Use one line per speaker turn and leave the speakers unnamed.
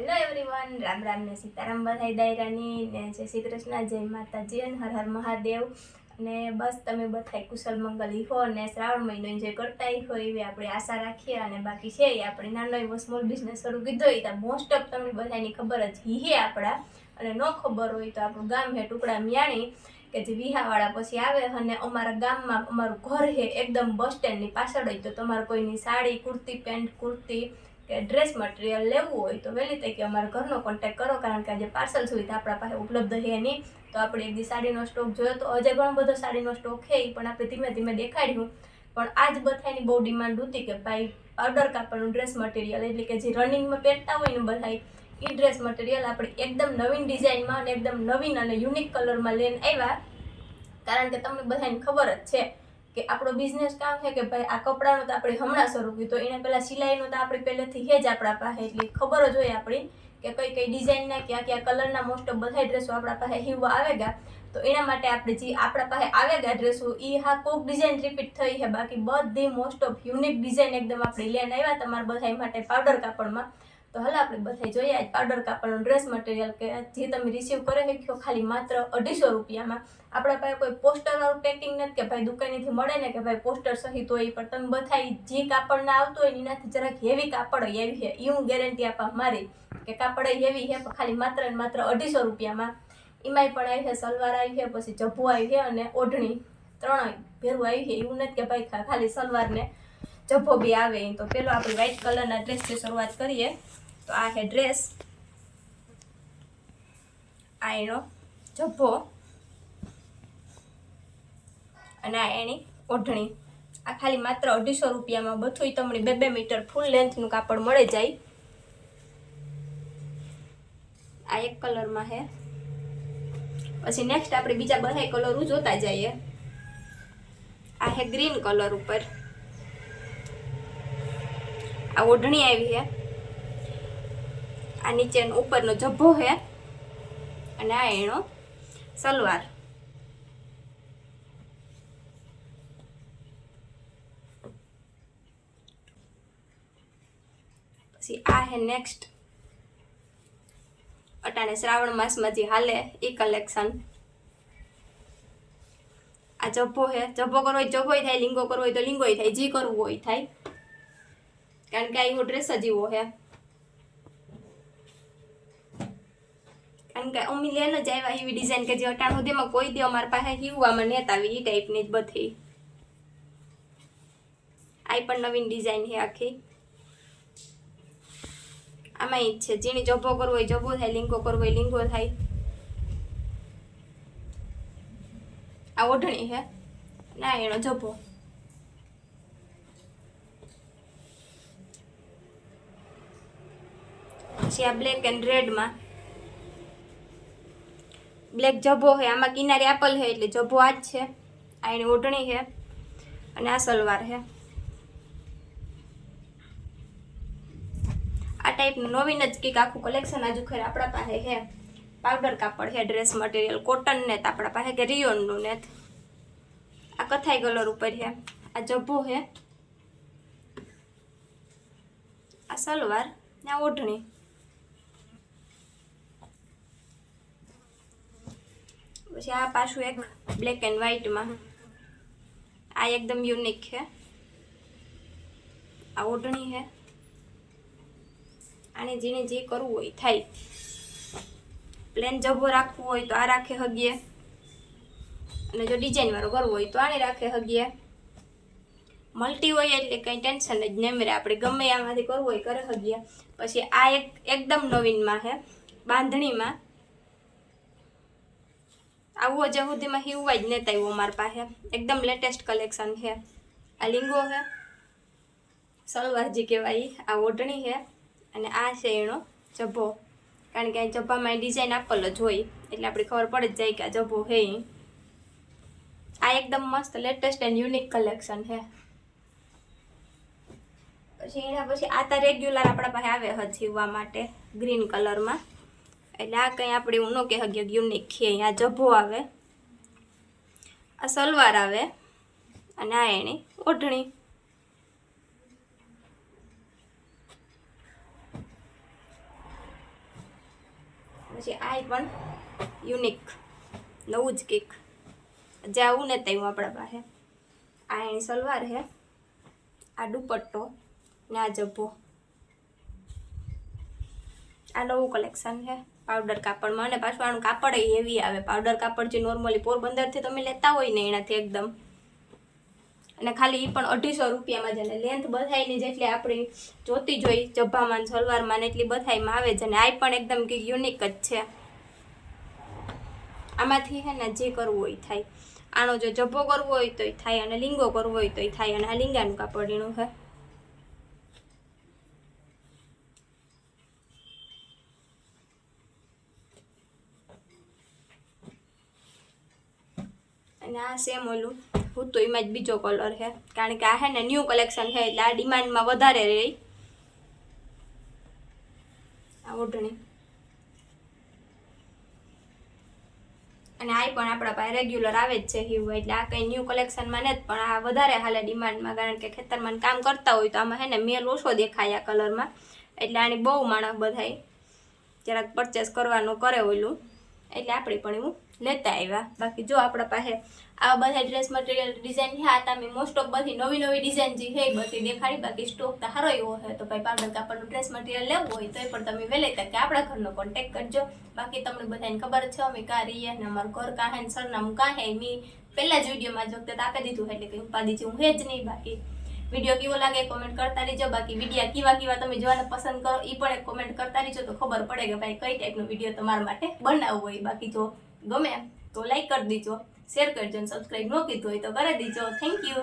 Hello everyone, Ram Ram ને સીતારામ બધાય દાયરાની ને જય શ્રી કૃષ્ણ, જય માતાજી અને હર હર મહાદેવ. અને બસ તમે બધાય કુશલ મંગલ હો અને શ્રાવણ મહિનો એન્જોય કરતા હોય એવી આપણે આશા રાખીએ. અને બાકી છે એ આપણે નાનો એવો સ્મોલ બિઝનેસ શરૂ કીધો હોય તો મોસ્ટ ઓફ તમને બધાની ખબર જ હે આપણા, અને ન ખબર હોય તો આપણું ગામ હે ટુકડા મિયાણી કે જે વિહાવાળા પછી આવે. અને અમારા ગામમાં અમારું ઘર છે એકદમ બસ સ્ટેન્ડની પાછળ હોય. તો તમારે કોઈની સાડી, કુર્તી, પેન્ટ, કુર્તી કે ડ્રેસ મટીરિયલ લેવું હોય તો વહેલી તકે અમારા ઘરનો કોન્ટેક્ટ કરો, કારણ કે આજે પાર્સલ સુવિધા આપણા પાસે ઉપલબ્ધ છે નહીં. તો આપણે એક દી સાડીનો સ્ટોક જોયો તો હજે ઘણો બધો સાડીનો સ્ટોક છે, એ પણ આપણે ધીમે ધીમે દેખાડ્યું. પણ આજ બધાની બહુ ડિમાન્ડ હતી કે ભાઈ પાવડર કાપડનું ડ્રેસ મટીરિયલ, એટલે કે જે રનિંગમાં પહેરતા હોય ને બધા એ ડ્રેસ મટીરિયલ આપણે એકદમ નવીન ડિઝાઇનમાં અને એકદમ નવીન અને યુનિક કલરમાં લઈને આવ્યા. કારણ કે તમને બધાને ખબર જ છે કે આપણો બિઝનેસ કામ છે કે ભાઈ આ કપડાનો તો આપણે હમણાં શરૂ કર્યું, તો એને પહેલાં સિલાઈનું તો આપણે પહેલેથી છે જ આપણા પાસે, એટલે ખબર જ હોય આપણી કે કઈ કઈ ડિઝાઇનના કયા કયા કલરના મોસ્ટ ઓફ બધા ડ્રેસો આપણા પાસે હીવવા આવેગા. તો એના માટે આપણે જે આપણા પાસે આવેગા ડ્રેસો એ હા કોક ડિઝાઇન રિપીટ થઈ છે, બાકી બધી મોસ્ટ ઓફ યુનિક ડિઝાઇન એકદમ આપણે લઈને આવ્યા તમારા બધા માટે પાવડર કાપડમાં. તો હાલ આપણે બધા જોઈએ આજ પાવડર કાપડનું ડ્રેસ મટીરિયલ કે જે તમે રિસીવ કરી શક્યો ખાલી માત્ર 250 રૂપિયામાં. આપણા પાસે કોઈ પોસ્ટરવાળું પેકિંગ નથી કે ભાઈ દુકાનેથી મળે ને કે ભાઈ પોસ્ટર સહિત હોય, પણ તમે બધા જે કાપડના આવતું હોય એનાથી જરાક હેવી કાપડ આવી છે એ હું ગેરંટી આપવા મારી કે કાપડ હેવી છે, પણ ખાલી માત્ર ને માત્ર 250 રૂપિયામાં. એમાંય પણ આવી છે સલવાર આવી છે, પછી જભ્ભો આવી છે અને ઓઢણી, ત્રણેય ભેરું આવી છે. એવું નથી કે ભાઈ ખાલી સલવાર ને જભ્ભો બી આવે. તો પેલો આપણે વ્હાઈટ કલરના ડ્રેસથી શરૂઆત કરીએ. તો આ છે ડ્રેસ, આ એનો જભ્ભો અને આ એની ઓઢણી. આ ખાલી માત્ર 250 રૂપિયામાં બધું તમને 2-2 મીટર ફૂલ લેન્થનું કાપડ મળી જાય. આ એક કલરમાં છે. પછી નેક્સ્ટ આપણે બીજા બધા કલર જોતા જઈએ. આ છે ગ્રીન કલર ઉપર, આ ઓઢણી આવી છે, આ નીચેનો ઉપરનો જભ્ભો છે અને આ એનો સલવાર. પછી આ હે નેક્સ્ટ અટાણે શ્રાવણ માસમાં જે હાલે એ કલેક્શન. આ જભ્ભો છે, જભ્ભો કરવો હોય જભ્ભોય થાય, લીંગો કરવો હોય તો લીંગોય થાય, જે કરવું હોય થાય, કારણ કે આ એવો ડ્રેસ જ એવો છે. કારણ કે અમી લેન જ આવ્યા એવી ડિઝાઇન કે જે અટાણ સુધીમાં કોઈ દી અમારા પાસે હીવવામાં નેતા આવી એ ટાઈપની જ બધી. આ પણ નવીન ડિઝાઇન છે આખી. આમાં જ છે જેની જભ્ભો કરવો હોય જભ્ભો થાય, લીંગો કરવો હોય લીંગો થાય. આ ઓઢણી છે ના એનો જભ્ભો. પછી આ બ્લેક એન્ડ રેડમાં બ્લેક જભ્ભો છે, આમાં કિનારી આપેલ છે એટલે જભ્ભો આ જ છે. આ એની ઓઢણી છે અને આ સલવાર છે. આ ટાઈપનું નવીન જ કંઈક આખું કલેક્શન આજુ ખેર આપણા પાસે છે. પાવડર કાપડ છે, ડ્રેસ મટીરિયલ કોટન નેત આપણા પાસે કે રિયોનનું નેત. આ કથાઈ કલર ઉપર છે, આ જભ્ભો છે, આ સલવાર ને આ ઓઢણી. પછી આ પાછું એક બ્લેક એન્ડ વ્હાઈટમાં, આ એકદમ યુનિક છે. આ ઓઢણી છે, આને જેને જે કરવું હોય થાય. પ્લેન જભ્ભો રાખવું હોય તો આ રાખે હગીએ, અને જો ડિઝાઇન વાળો કરવો હોય તો આને રાખે હગીએ. મલ્ટી હોય એટલે કંઈ ટેન્શન જ નહીં મેરે, આપણે ગમે આમાંથી કરવું હોય કરે હગીએ. પછી આ એક એકદમ નવીનમાં છે, બાંધણીમાં. આવું હજુ સુધીમાં હીવવા જ નતા આવ્યું અમારા પાસે, એકદમ લેટેસ્ટ કલેક્શન છે. આ લીંગો છે, સલવાર જે કહેવાય, આ ઓઢણી છે અને આ છે એનો જભ્ભો. કારણ કે આ જભ્ભામાં ડિઝાઇન આપેલ જ હોય એટલે આપણે ખબર પડે જ જાય કે આ જભ્ભો છે. આ એકદમ મસ્ત લેટેસ્ટ એન્ડ યુનિક કલેક્શન છે. પછી એના પછી આ તો રેગ્યુલર આપણા પાસે આવે હજ સીવવા માટે ગ્રીન કલરમાં, એટલે આ કંઈ આપણે એવું ન કહે હગી યુનિક છે. આ જભ્ભો આવે, આ સલવાર આવે અને આ એની ઓઢણી. પછી આ પણ યુનિક નવું જ કેક જાવું ને ત્યાં આપણા પાસે આ એની સલવાર છે, આ દુપટ્ટો ને આ જબ્બો. આ નવું કલેક્શન છે પાવડર કાપડમાં, અને પાછું આનું કાપડ હેવી આવે. પાવડર કાપડ જે નોર્મલી પોરબંદરથી તમે લેતા હોય ને એનાથી એકદમ, અને ખાલી એ પણ 250 રૂપિયામાં જ. અને લેન્થ બધાયની જેટલી આપણી જોતી જોઈ જબ્બામાં સલવારમાં ને એટલી બધાયમાં આવે છે. અને આ પણ એકદમ કંઈક યુનિક જ છે. આમાંથી છે ને જે કરવું હોય થાય. આનો જો જબ્બો કરવો હોય તોય થાય, અને લીંગો કરવો હોય તોય થાય. અને આ લીંગાનું કાપડ એનું છે. અને આ સેમ ઓલું હું તો એમાં જ બીજો કલર છે, કારણ કે આ છે ને ન્યૂ કલેક્શન છે એટલે આ ડિમાન્ડમાં વધારે રહી. આ ઓઢણી અને આ પણ આપણા પાસે રેગ્યુલર આવે જ છે હિવું, એટલે આ કંઈ ન્યૂ કલેક્શનમાં નથી, પણ આ વધારે હાલે ડિમાન્ડમાં. કારણ કે ખેતરમાં કામ કરતા હોય તો આમાં છે ને મેલ ઓછો દેખાય આ કલરમાં, એટલે આની બહુ માણસ બધાય જરાક પરચેસ કરવાનું કરે ઓલું, એટલે આપણે પણ એવું લેતા આવ્યા. બાકી જો આપણા પાસે આ બધા ડ્રેસ મટીરિયલ ડિઝાઇન છે, આ તમે મોસ્ટ ઓફ બધી નવી નવી ડિઝાઇન જે છે એ બધી દેખાડી. બાકી સ્ટોક તો સારો એવો છે, તો ભાઈ પાવડર કાપડનું ડ્રેસ મટીરિયલ લેવું હોય તો એ પણ તમે વહેલી તકે આપણા ઘરનો કોન્ટેક્ટ કરજો. બાકી તમને બધાને ખબર છે અમે કાં રહીએ ને અમારું ઘર કાં હે ને સરનામું કાં હે, મેં પહેલા જ વિડીયોમાં જ વખતે આપી દીધું, એટલે કંઈ ઉપાધિ જેવું હે જ નહીં. બાકી વિડીયો કેવો લાગે કોમેન્ટ કરતા રહીજો. બાકી વિડીયો કેવા તમે જોવાને પસંદ કરો એ પણ એક કોમેન્ટ કરતા રહીજો, તો ખબર પડે કે ભાઈ કઈ ટાઈપનો વિડીયો તમારા માટે બનાવવો હોય. બાકી જો ગમે તો લાઈક કરી દીજો, શેર કરજો, અને સબસ્ક્રાઈબ ન કીધું હોય તો કરી દીજો. Thank you.